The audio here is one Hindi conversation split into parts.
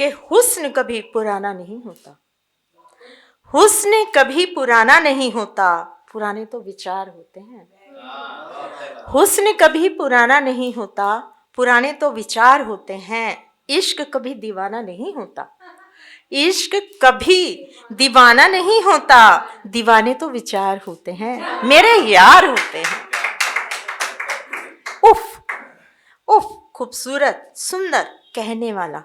कि हुस्न कभी पुराना नहीं होता। हुस्न कभी पुराना नहीं होता, पुराने तो विचार होते हैं। हुस्न कभी पुराना नहीं होता, पुराने तो विचार होते हैं। इश्क कभी दीवाना नहीं होता, इश्क कभी दीवाना नहीं होता, दीवाने तो विचार होते हैं, मेरे यार होते हैं। उफ उफ, खूबसूरत सुंदर कहने वाला,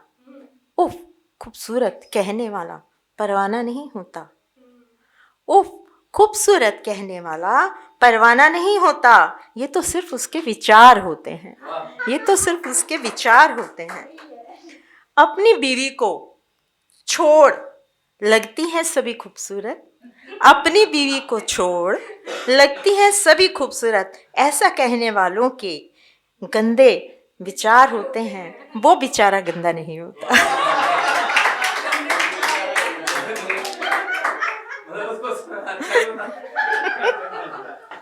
उफ खूबसूरत कहने वाला परवाना नहीं होता। उफ खूबसूरत कहने वाला परवाना नहीं होता, ये तो सिर्फ उसके विचार होते हैं, ये तो सिर्फ उसके विचार होते हैं। अपनी बीवी को छोड़ लगती हैं सभी खूबसूरत, अपनी बीवी को छोड़ लगती हैं सभी खूबसूरत, ऐसा कहने वालों के गंदे विचार होते हैं, वो बेचारा गंदा नहीं होता।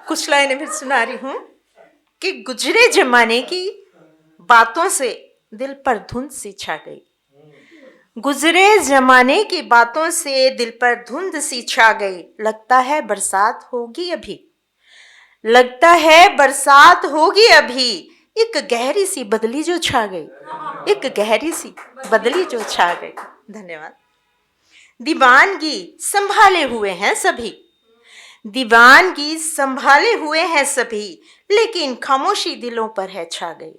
कुछ लाइनें फिर सुना रही हूं कि गुजरे जमाने की बातों से दिल पर धुंध सी छा गई, गुजरे जमाने की बातों से दिल पर धुंध सी छा गई। लगता है बरसात होगी अभी, लगता है बरसात होगी अभी, एक गहरी सी बदली जो छा गई, एक गहरी सी बदली जो छा गई। धन्यवाद। दीवानगी संभाले हुए हैं सभी, दीवानगी संभाले हुए हैं सभी, लेकिन खामोशी दिलों पर है छा गई,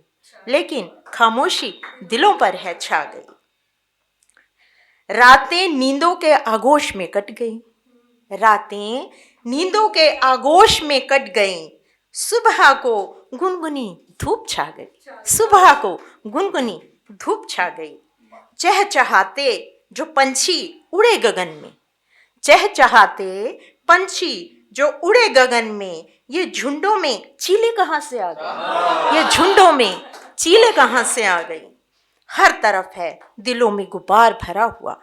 लेकिन खामोशी दिलों पर है छा गई। रातें नींदों के आगोश में कट गई, रातें नींदों के आगोश में कट गईं, सुबह को गुनगुनी धूप छा गई, सुबह को गुनगुनी धूप छा गई। चहचहाते जो पंछी उड़े गगन में, चहचहाते पंछी जो उड़े गगन में, ये झुंडों में चीले कहाँ से आ गई, ये झुंडों में चीले कहाँ से आ गई। हर तरफ है दिलों में गुबार भरा हुआ,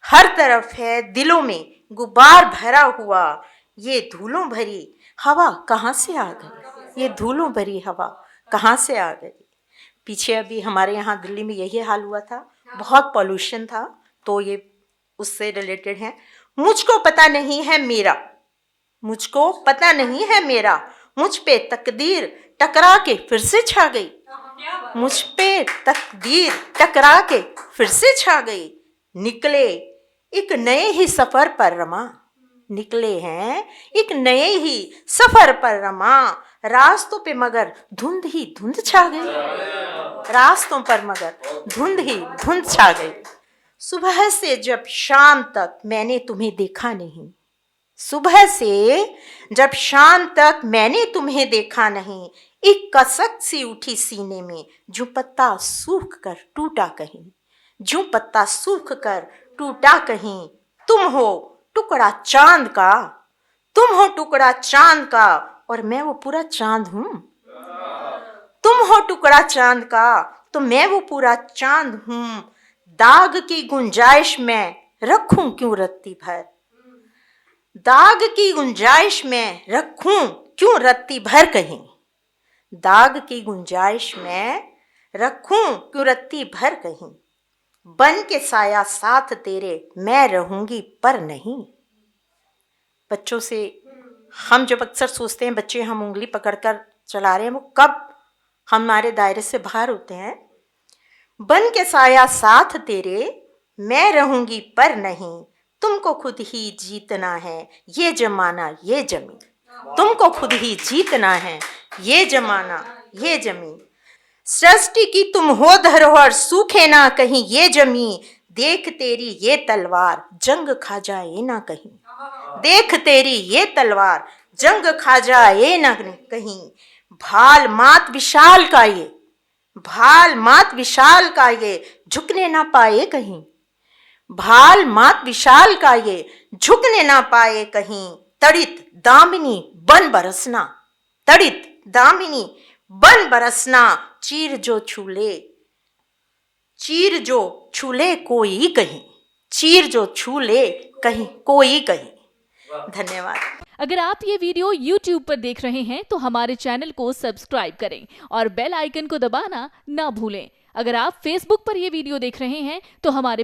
हर तरफ है दिलों में गुबार भरा हुआ, ये धूलों भरी हवा कहाँ से आ गई, ये धूलों भरी हवा कहाँ से आ गई। पीछे अभी हमारे यहाँ दिल्ली में यही हाल हुआ था, बहुत पॉल्यूशन था, तो ये उससे रिलेटेड है। मुझको पता नहीं है मेरा, मुझको पता नहीं है मेरा, मुझ पे तकदीर टकरा के फिर से छा गई, मुझ पे तकदीर टकरा के फिर से छा गई। निकले एक नए ही सफर पर रमा, निकले हैं एक नए ही सफर पर रमा, रास्तों पे मगर धुंध ही धुंध छा गई, रास्तों पर मगर धुंध ही धुंध छा गई। सुबह से जब शाम तक मैंने तुम्हें देखा नहीं, सुबह से जब शाम तक मैंने तुम्हें देखा नहीं, एक कसक सी उठी सीने में, जो पत्ता सूख कर टूटा कहीं, जो पत्ता सूख कर टूटा कहीं। तुम हो टुकड़ा चांद का, तुम हो टुकड़ा चांद का, और मैं वो पूरा चांद हूं। तुम हो टुकड़ा चांद का, तो मैं वो पूरा चांद हूं। दाग की गुंजाइश में रखूं क्यों रत्ती भर, दाग की गुंजाइश में रखूं क्यों रत्ती भर कहीं, दाग की गुंजाइश में रखूं क्यों रत्ती भर कहीं। बन के साया साथ तेरे मैं रहूंगी पर नहीं। बच्चों से हम जब अक्सर सोचते हैं बच्चे हम उंगली पकड़कर चला रहे हैं, वो कब हमारे दायरे से बाहर होते हैं। बन के साया साथ तेरे मैं रहूंगी पर नहीं, तुमको खुद ही जीतना है ये जमाना ये जमीन, तुमको खुद ही जीतना है ये जमाना ये जमीन। सृष्टि की तुम हो धरोहर, सूखे ना कहीं ये जमीन, देख तेरी ये तलवार जंग खा जाए ना कहीं, देख तेरी ये तलवार जंग खा जाए ना कहीं। भाल मात विशाल का ये, भाल मात विशाल का ये झुकने ना पाए कहीं, भाल मात विशाल का ये झुकने ना पाए कहीं। तड़ित दामिनी बन बरसना, तड़ित दामिनी बन बरसना, चीर जो छूले, चीर जो छूले कोई कहीं, चीर जो छूले कहीं कोई कहीं। धन्यवाद। अगर आप ये वीडियो YouTube पर देख रहे हैं तो हमारे चैनल को सब्सक्राइब करें और बेल आइकन को दबाना ना भूलें। अगर आप Facebook पर ये वीडियो देख रहे हैं तो हमारे